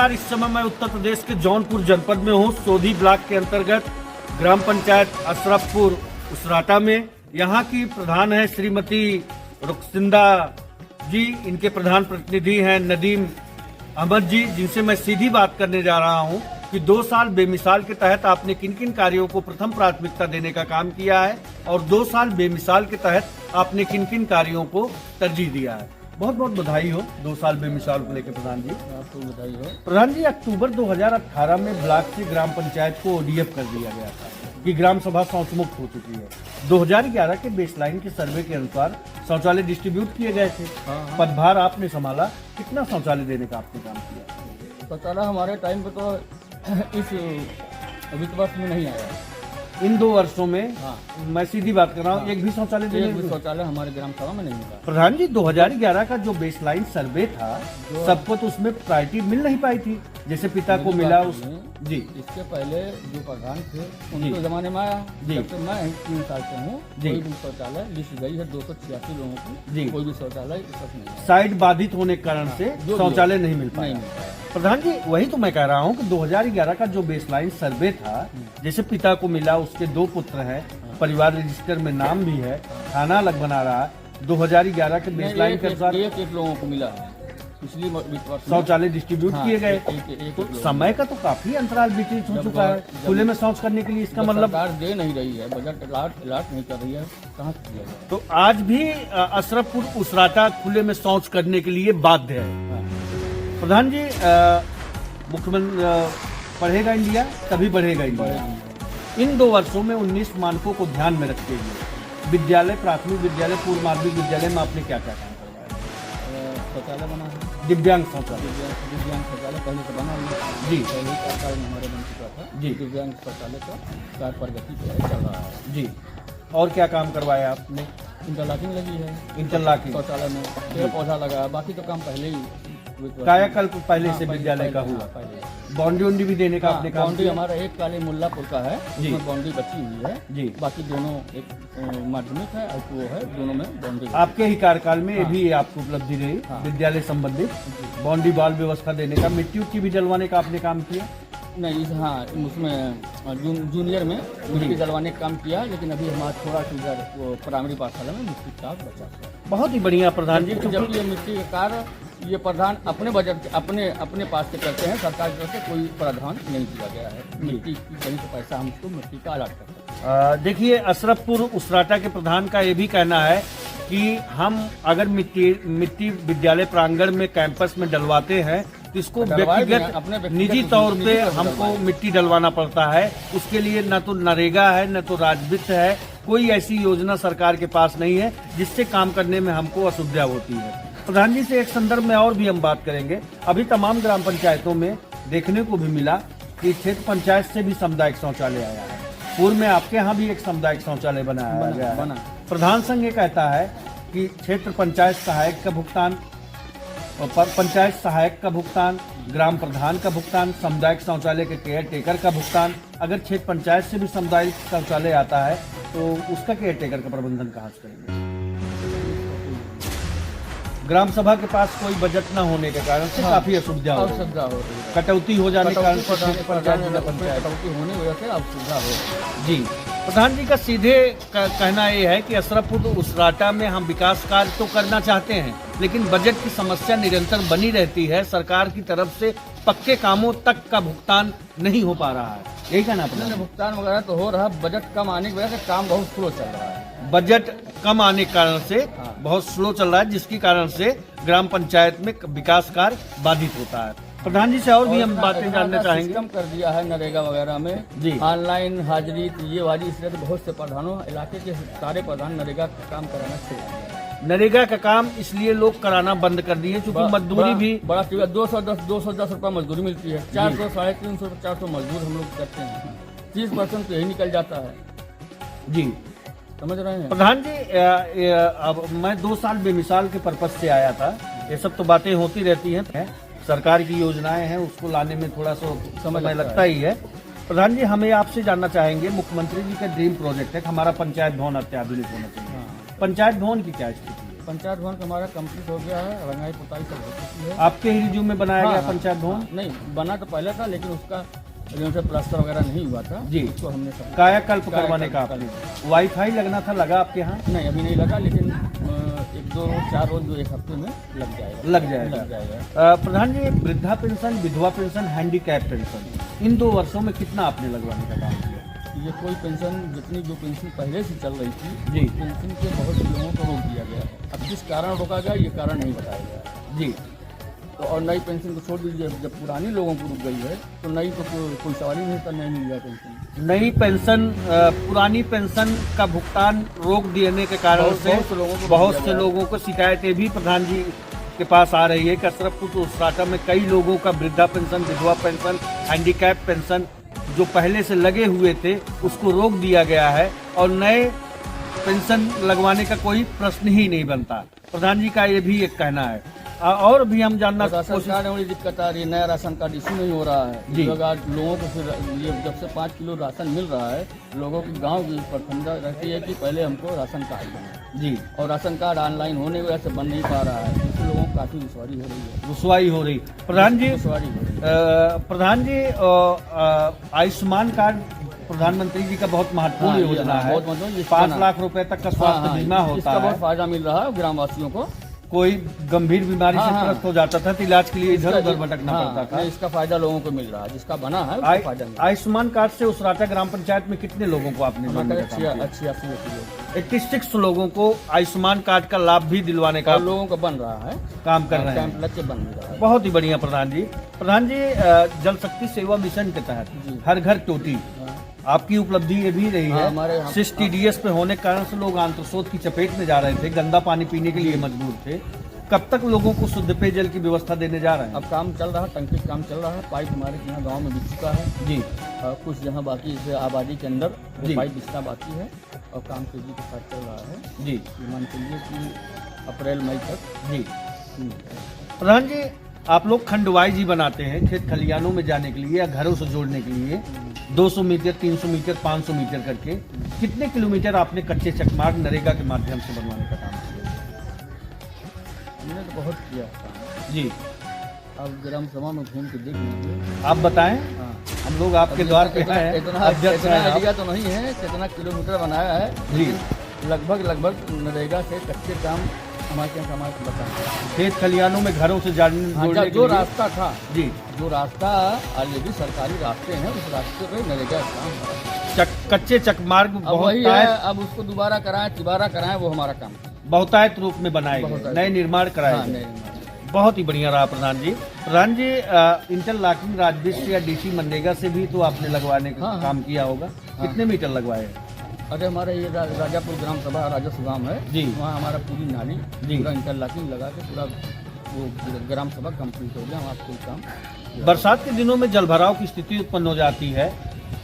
इस समय मैं उत्तर प्रदेश के जौनपुर जनपद में हूँ, सोधी ब्लॉक के अंतर्गत ग्राम पंचायत अशरफपुर उसराटा में। यहाँ की प्रधान है श्रीमती रुखसिंदा जी, इनके प्रधान प्रतिनिधि हैं नदीम अहमद जी, जिनसे मैं सीधी बात करने जा रहा हूँ कि 2 साल बेमिसाल के तहत आपने किन किन कार्यों को प्रथम प्राथमिकता देने का काम किया है और 2 साल बेमिसाल के तहत आपने किन किन कार्यों को तरजीह दिया है। बहुत बहुत बधाई हो 2 साल बेमिसाल को लेकर प्रधान जी। आपको बधाई हो। प्रधान जी, अक्टूबर 2018 में ब्लॉक से ग्राम पंचायत को ODF कर दिया गया था कि ग्राम सभा शौच मुक्त हो चुकी है। 2011 के बेसलाइन के सर्वे के अनुसार शौचालय डिस्ट्रीब्यूट किए गए थे। पदभार आपने संभाला, कितना शौचालय देने का आपने काम किया? शौचालय हमारे टाइम पे तो इस वित्त वर्ष में नहीं आया। इन 2 वर्षों में हाँ। मैं सीधी बात कर रहा हूँ, एक भी शौचालय एक देने भी शौचालय हमारे ग्राम सभा में नहीं मिला। प्रधान जी, 2011 का जो बेसलाइन सर्वे था सबको तो उसमें प्रायोरिटी मिल नहीं पाई थी, जैसे पिता को मिला उस जी। इसके पहले जो प्रधान थे उनके जमाने में आया। जब से मैं 3 साल से हूँ, कोई भी शौचालय लिस्ट गई है 286 लोगों की, कोई भी शौचालय इस वक्त नहीं। साइट बाधित होने के कारण से शौचालय नहीं मिल पाया। प्रधान जी, वही तो मैं कह रहा हूँ कि 2011 का जो बेसलाइन सर्वे था, जैसे पिता को मिला, उसके 2 पुत्र हैं, परिवार रजिस्टर में नाम भी है, थाना अलग बना रहा है। 2011 के बेसलाइन के अनुसार एक लोगों को मिला है, इसलिए शौचालय डिस्ट्रीब्यूट किए गए। तो समय का तो काफी अंतराल बीत हो चुका है खुले में शौच करने के लिए। इसका मतलब सरकार दे नहीं रही है, बजट अलॉट नहीं कर रही है, कहाँ से दिया जाए? तो आज भी अशरफपुर उसराटा खुले में शौच करने के लिए बाध्य है। प्रधान जी, मुख्यमंत्री पढ़ेगा इंडिया तभी बढ़ेगा इंडिया। इन 2 वर्षों में 19 मानकों को ध्यान में रखते हुए विद्यालय, प्राथमिक विद्यालय, पूर्व माध्यमिक विद्यालय में आपने क्या क्या काम करवाया? शौचालय बना है, दिव्यांग शौचालय। दिव्यांग शौचालय पहले से बना हुआ है जी। पहले सरकार में हमारे बन चुका था जी। दिव्यांग शौचालय का कार्य प्रगति पे चल रहा है जी। और क्या काम करवाया आपने? इंटरलॉकिंग लगी है इंटरलॉकिंग शौचालय में, पेड़ पौधा लगाया, बाकी तो काम पहले ही कायाकल्प पहले से विद्यालय का हुआ। बाउंड्री उंड्री भी देने का आपने काम बाउंड्री किया? हमारा एक काली मुल्लापुर का है, उसमें बाउंड्री बची हुई है जी। बाकी दोनों एक माध्यमिक है और वो है, दोनों में बाउंड्री। आपके ही कार्यकाल में ये भी आपको उपलब्धि रही विद्यालय संबंधित बाउंड्री वाल व्यवस्था देने का, मिट्टी उट्टी भी जलवाने का आपने काम किया? नहीं, हाँ, उसमें जूनियर में मिट्टी जलवाने का काम किया, लेकिन अभी हमारा थोड़ा सा प्राइमरी पाठशाला में मिट्टी का बचा। बहुत ही बढ़िया प्रधान जी। जब ये मिट्टी का कार्य ये प्रधान अपने बजट अपने पास से करते हैं, सरकार की तरफ से कोई प्रावधान नहीं दिया गया है मिट्टी की कहीं से पैसा हमको मिट्टी का अलॉट करते हैं। देखिए, अशरफपुर उसराटा के प्रधान का ये भी कहना है कि हम अगर मिट्टी विद्यालय प्रांगण में कैंपस में डलवाते हैं तो इसको व्यक्तिगत निजी तौर पे हमको मिट्टी डलवाना पड़ता है। उसके लिए न तो नरेगा है न तो राजवित्त है, कोई ऐसी योजना सरकार के पास नहीं है जिससे काम करने में हमको असुविधा होती है। प्रधान जी से एक संदर्भ में और भी हम बात करेंगे। अभी तमाम ग्राम पंचायतों में देखने को भी मिला कि क्षेत्र पंचायत से भी सामुदायिक शौचालय आया है। पूर्व में आपके यहाँ भी एक सामुदायिक शौचालय बनाया गया है। प्रधान संघ ये कहता है कि क्षेत्र पंचायत सहायक का भुगतान, पंचायत सहायक का भुगतान, ग्राम प्रधान का भुगतान, सामुदायिक शौचालय के केयर टेकर का भुगतान। अगर क्षेत्र पंचायत से भी सामुदायिक शौचालय आता है तो उसका केयर टेकर का प्रबंधन कहाँ से करेंगे? ग्राम सभा के पास कोई बजट न होने के कारण से काफी असुविधा हो रही है, कटौती हो जाने के कारण से कटौती होने की वजह से असुविधा हो रही है। जी। प्रधान जी का सीधे कहना ये है कि अशरफपुर उसराटा में हम विकास कार्य तो करना चाहते हैं, लेकिन बजट की समस्या निरंतर बनी रहती है। सरकार की तरफ से पक्के कामों तक का भुगतान नहीं हो पा रहा है, यही कहना अपना? भुगतान वगैरह तो हो रहा है, बजट कम आने की वजह से काम बहुत स्लो चल रहा है। बजट कम आने के कारण से बहुत स्लो चल रहा है, जिसके कारण से ग्राम पंचायत में विकास कार्य बाधित होता है। प्रधान जी से और भी हम बातें जानना चाहेंगे। सिस्टम कर दिया है नरेगा वगैरह में जी, ऑनलाइन हाजिरी ये वाली, इसलिए बहुत से प्रधानों इलाके के सारे प्रधान नरेगा का काम कराना छोड़ दिया। नरेगा का काम इसलिए लोग कराना बंद कर दिए क्योंकि मजदूरी भी बड़ा 210 रुपया मजदूरी मिलती है। 400, 350, 400 मजदूर हम लोग करते हैं, 30% तो यही निकल जाता है। जी, समझ रहे हैं प्रधान जी। अब मैं 2 साल बेमिसाल के पर्पज से आया था। ये सब तो बातें होती रहती हैं, सरकार की योजनाएं हैं, उसको लाने में थोड़ा सा समय लगता ही है। प्रधान जी, हमें आपसे जानना चाहेंगे, मुख्यमंत्री जी का ड्रीम प्रोजेक्ट है हमारा पंचायत भवन अत्याधुनिक होना चाहिए। पंचायत भवन की क्या स्थिति है? पंचायत भवन का हमारा कंप्लीट हो गया है, रंगाई पुताई सब हो चुकी है। आपके ही रिज्यूम में बनाया हाँ, गया हाँ, पंचायत भवन? नहीं बना तो पहले था, लेकिन उसका जो से प्लास्टर वगैरह नहीं हुआ था जी। उसको हमने सब कायाकल्प करवाने का आपने, वाईफाई लगना था, लगा आपके यहाँ? नहीं अभी नहीं लगा, लेकिन 1-2-4 रोज जो 1 हफ्ते में लग जाएगा। लग जाएगा। प्रधान जी, वृद्धा पेंशन, विधवा पेंशन, हैंडीकैप पेंशन, इन 2 वर्षों में कितना आपने लगवाने का काम किया? ये कोई पेंशन जितनी जो पेंशन पहले से चल रही थी जी, पेंशन के बहुत से लोगों को रोक दिया गया है। अब किस कारण रोका गया ये कारण नहीं बताया गया है। जी। तो और नई पेंशन को छोड़ दीजिए, जब पुरानी लोगों को रुक गई है तो नई तो कोई सवाल ही नहीं था, नहीं मिल गया पेंशन। नई पेंशन, पुरानी पेंशन का भुगतान रोक देने के कारण से बहुत से लोगों को शिकायतें भी प्रधान जी के पास आ रही है कि अशरफपुर उसराटा में कई लोगों का वृद्धा पेंशन, विधवा पेंशन, हैंडीकैप पेंशन जो पहले से लगे हुए थे उसको रोक दिया गया है और नए पेंशन लगवाने का कोई प्रश्न ही नहीं बनता। प्रधान जी का ये भी एक कहना है। और भी हम जानना राशन कार्ड में बड़ी दिक्कत आ रही है, नया राशन कार्ड इशू नहीं हो रहा जी। है। लोग आज लोगों को फिर ये जब से 5 किलो राशन मिल रहा है, लोगों की गांव की प्रखंडा रहती है कि पहले हमको राशन कार्ड बने जी, और राशन कार्ड ऑनलाइन होने की वजह से बन नहीं पा रहा है, इससे लोगों को काफी दुश्वारी हो रही है। रुसवाई हो रही। प्रधान जी, दुश्वारी हो रही है। प्रधान जी, आयुष्मान कार्ड प्रधानमंत्री जी का बहुत महत्वपूर्ण हाँ, योजना हाँ, है। बहुत महत्वपूर्ण, 5 लाख रुपए तक का स्वास्थ्य बीमा होता इसका है। बहुत फायदा मिल रहा है ग्रामवासियों को। कोई गंभीर बीमारी से हाँ, त्रस्त हो जाता था तो इलाज के लिए इधर उधर भटकना हाँ, पड़ता था। इसका फायदा लोगों को मिल रहा है, जिसका बना है उसका फायदा मिल रहा है। आयुष्मान कार्ड से उसराटा ग्राम पंचायत में कितने लोगों को आपने जोड़ने का काम किया? 86 लोगों को आयुष्मान कार्ड का लाभ भी दिलवाने का और लोगों को बन रहा है, काम कर रहे कैंप हैं। लग के बन रहा है। बहुत ही बढ़िया प्रधान जी। प्रधान जी, जल शक्ति सेवा मिशन के तहत जी। हर घर टोटी आपकी उपलब्धि ये भी रही हाँ, है। हमारे यहाँ- सिस TDS पे होने के कारण से लोग आंत्रशोथ की चपेट में जा रहे थे, गंदा पानी पीने के लिए मजबूर थे। कब तक लोगों को शुद्ध पेयजल की व्यवस्था देने जा रहे हैं? अब काम चल रहा है, टंकी का काम चल रहा है, पाइप हमारे यहाँ गांव में बिछ चुका है। जी कुछ जहाँ बाकी जैसे आबादी के अंदर वो जी। पाइप बिछना बाकी है और काम तेजी के साथ चल रहा है। जी ये मान चलिए कि अप्रैल मई तक जी। हम्म, प्रधान जी, आप लोग खंडवाई जी बनाते हैं खेत खलियानों में जाने के लिए या घरों से जोड़ने के लिए 200 मीटर, 300 मीटर, 500 मीटर करके कितने किलोमीटर आपने कच्चे चकमार्ग नरेगा के माध्यम से बनवाने का काम किया? हमने तो बहुत किया काम। जी, अब ग्राम सभा में घूम के देख लीजिए। आप बताएं। हाँ, हम लोग आपके द्वार पे इतना हैं, इतना अध्यक्ष हैं आप। आइडिया तो नहीं है कितना किलोमीटर बनाया है, जी। लगभग नरेगा से कच्चे काम हमारे यहाँ समाज को बताया। खेत खलियानों में घरों से जोड़ने हाँ, के जो लिए रास्ता था, जी, जो रास्ता ऑलरेडी सरकारी रास्ते हैं, उस रास्ते पे नरेगा का काम हो रहा है। कच्चे चकमार्ग अब वही है, बहुतायत अब उसको दोबारा कराएं, तिबारा कराएं, वो हमारा काम है। बहुतायत रूप में बनाए गए, बहुतायत। नए निर्माण कराए हाँ, गए। नहीं, बहुत ही बढ़िया रहा प्रधान जी। प्रधान जी, इंटरलॉकिंग राजविश्व या DC मनरेगा से भी तो आपने लगवाने का हाँ, काम किया होगा। कितने मीटर लगवाए? अरे हमारे ये राजापुर ग्राम सभा राजस्व गाँव है जी। वहाँ हमारा पूरी नाली जी। पूरा इंटरलॉकिंग लगा के पूरा वो ग्राम सभा कंप्लीट हो गया, वहाँ कोई काम। बरसात के दिनों में जलभराव की स्थिति उत्पन्न हो जाती है,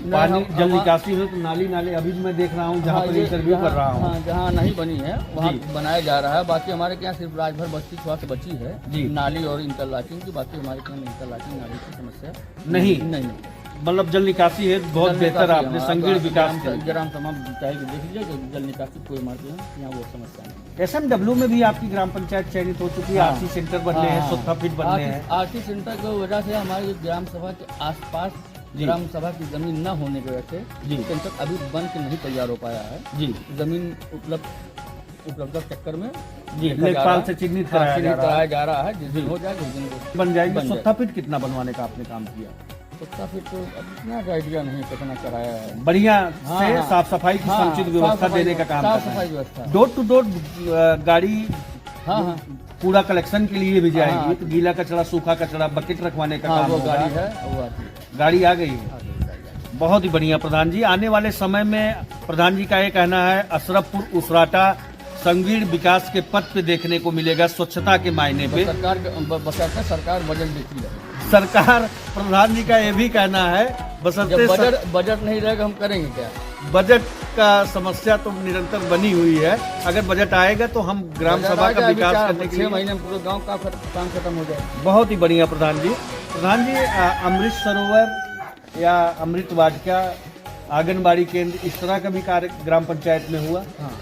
पानी हम- जल हम- निकासी हो तो नाली अभी भी मैं देख रहा हूँ जहाँ हाँ, पर ये इंटरव्यू कर रहा हूँ। हाँ, जहाँ नहीं बनी है वहाँ जी। बनाया जा रहा है। बाकी हमारे यहाँ सिर्फ राजभर बस्ती थोड़ा सा बची है जी। नाली और इंटरलॉकिंग की। बाकी हमारे यहाँ इंटरलॉकिंग नाली की समस्या नहीं। मतलब जल निकासी है बहुत जल बेहतर निकासी, आपने हाँ, संगीण अब विकास के लिए। ग्राम तमाम चाहे कि देख लीजिए कि जल निकासी कोई हमारे यहाँ वो समस्या नहीं। SMW में भी आपकी ग्राम पंचायत चयनित हो चुकी है, हाँ। RC सेंटर बनने हैं, सोथा फिट बनने हैं। आरटी सेंटर की वजह से हमारी ग्राम सभा के आसपास जी। ग्राम सभा की जमीन न होने की वजह से जी। सेंटर अभी बन के नहीं तैयार हो पाया है। जी जमीन उपलब्ध चक्कर में जी, देखा जा लेखपाल रहा है। से चिन्हित हाँ, कराया चिन्हित जा रहा है। कराया जा रहा है। जिस दिन हो जाएगा उस दिन वो बन जाएगी। बन सोथा फिट कितना बनवाने का आपने काम किया? तो फिर तो अब इतना आइडिया नहीं कितना कराया है। बढ़िया हाँ, से हाँ। साफ सफाई की हाँ, समुचित व्यवस्था साफ-सफाई देने का काम साफ कर रहे सफाई हैं। व्यवस्था। डोर टू डोर गाड़ी हाँ हाँ कूड़ा कलेक्शन के लिए भी जाएगी, हाँ। तो गीला कचरा, सूखा कचरा, बकेट रखवाने का हाँ, काम वो होगा। गाड़ी है वो आती है। गाड़ी आ गई है। आ गई गाड़ी। बहुत ही बढ़िया प्रधान जी। आने वाले समय में प्रधान जी का ये कहना है अशरफपुर उसराटा संगीण विकास के पथ पे देखने को मिलेगा, स्वच्छता के मायने पे। बशर्ते सरकार बजट देती रहे। सरकार, प्रधान जी का ये भी कहना है बशर्ते जब बजट नहीं रहेगा हम करेंगे क्या? बजट का समस्या तो निरंतर बनी हुई है। अगर बजट आएगा तो हम ग्राम सभा का विकास करने के 6 लिए। महीने में पूरे गांव का काम खत्म हो जाए। बहुत ही बढ़िया प्रधान जी। प्रधान जी, अमृत सरोवर या अमृत वाटिका, आंगनबाड़ी केंद्र, इस तरह का भी कार्य ग्राम पंचायत में हुआ? हाँ,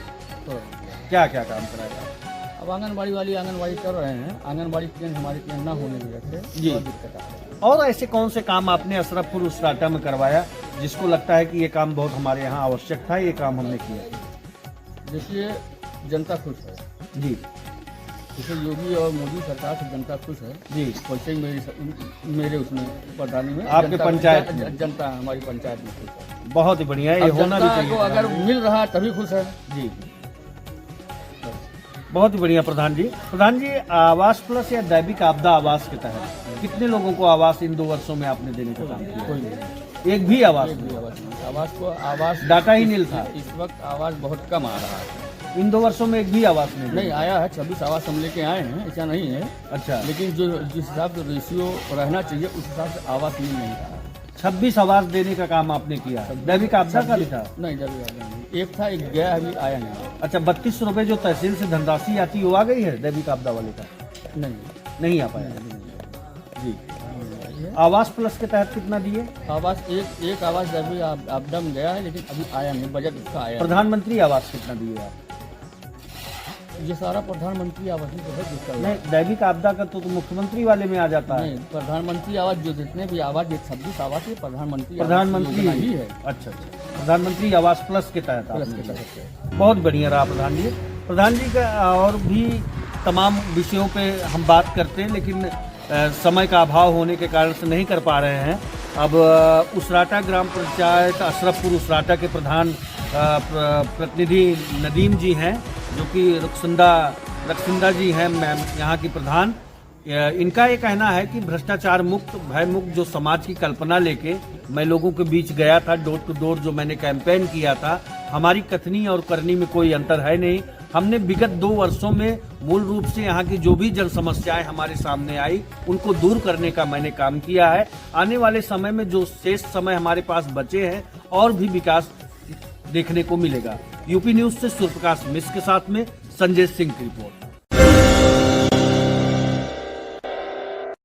तो क्या क्या काम कराया? अब आंगनबाड़ी वाली आंगनबाड़ी कर रहे हैं, आंगनबाड़ी केंद्र हमारे केंद्र न होने की वजह से जी। बहुत दिक्कत आ रही है। और ऐसे कौन से काम आपने अशरफपुर उसराटा में करवाया जिसको लगता है कि ये काम बहुत हमारे यहाँ आवश्यक था, ये काम हमने किया? देखिए, जनता खुश है, जी जैसे योगी और मोदी सरकार से जनता खुश है जी। वैसे ही मेरे उसमें प्रधानी में आपके पंचायत में? जनता हमारी पंचायत में खुश है। बहुत ही बढ़िया है, ये अब होना भी जनता चाहिए को अगर प्रधान मिल रहा है तभी खुश है। जी। जी बहुत ही बढ़िया प्रधान जी। प्रधान जी, आवास प्लस या दैविक आपदा आवास के तहत कितने लोगों को आवास इन 2 वर्षों में आपने देने का काम किया? कोई नहीं, एक भी आवास एक नहीं? भी आवाज नहीं। आवाज को आवाज डाटा ही नील था। इस वक्त आवाज बहुत कम आ रहा है। इन 2 वर्षों में एक भी आवास नहीं? नहीं आया है, 26 आवाज हम लेके आए हैं, ऐसा नहीं है, अच्छा, लेकिन जो जिस हिसाब से रेशियो रहना चाहिए उस हिसाब से आवाज मिल नहीं रहा है। 26 आवास देने का काम आपने किया। दैविक आपदा का भी था? नहीं, जरूर नहीं, एक था, एक गया, अभी आया नहीं। अच्छा, 32 रुपए जो तहसील से धनराशि आती वो आ गई है दैविक आपदा वाले का? नहीं, नहीं आ पाया जी। आवास प्लस के तहत कितना दिए? आवास एक आवास अभी आपदा में गया है, लेकिन अभी आया नहीं, बजट उसका आया नहीं। प्रधानमंत्री आवास कितना दिए आप? ये सारा प्रधानमंत्री आवास ही तो है जिसका। नहीं, दैविक आपदा का तो मुख्यमंत्री वाले में आ जाता है। नहीं, प्रधानमंत्री आवास जो जितने भी आवास, ये 26 आवास है प्रधानमंत्री प्रधानमंत्री आवास ही है। अच्छा, प्रधानमंत्री आवास प्लस के तहत प्लस आपने के किया। तहत। बहुत बढ़िया रहा प्रधान जी। प्रधान जी का और भी तमाम विषयों पे हम बात करते हैं, लेकिन समय का अभाव होने के कारण से नहीं कर पा रहे हैं। अब उसराटा ग्राम पंचायत अशरफपुर उसराटा के प्रधान प्रतिनिधि नदीम जी हैं, जो कि रक्सिंदा जी हैं मैम यहाँ की प्रधान। इनका ये कहना है कि भ्रष्टाचार मुक्त, भय मुक्त जो समाज की कल्पना लेके मैं लोगों के बीच गया था, डोर टू डोर जो मैंने कैंपेन किया था, हमारी कथनी और करनी में कोई अंतर है नहीं। हमने विगत 2 वर्षों में मूल रूप से यहाँ की जो भी जन समस्याएं हमारे सामने आई उनको दूर करने का मैंने काम किया है। आने वाले समय में जो शेष समय हमारे पास बचे हैं और भी विकास देखने को मिलेगा। यूपी न्यूज से सूर्यप्रकाश मिश्र के साथ में संजय सिंह की रिपोर्ट।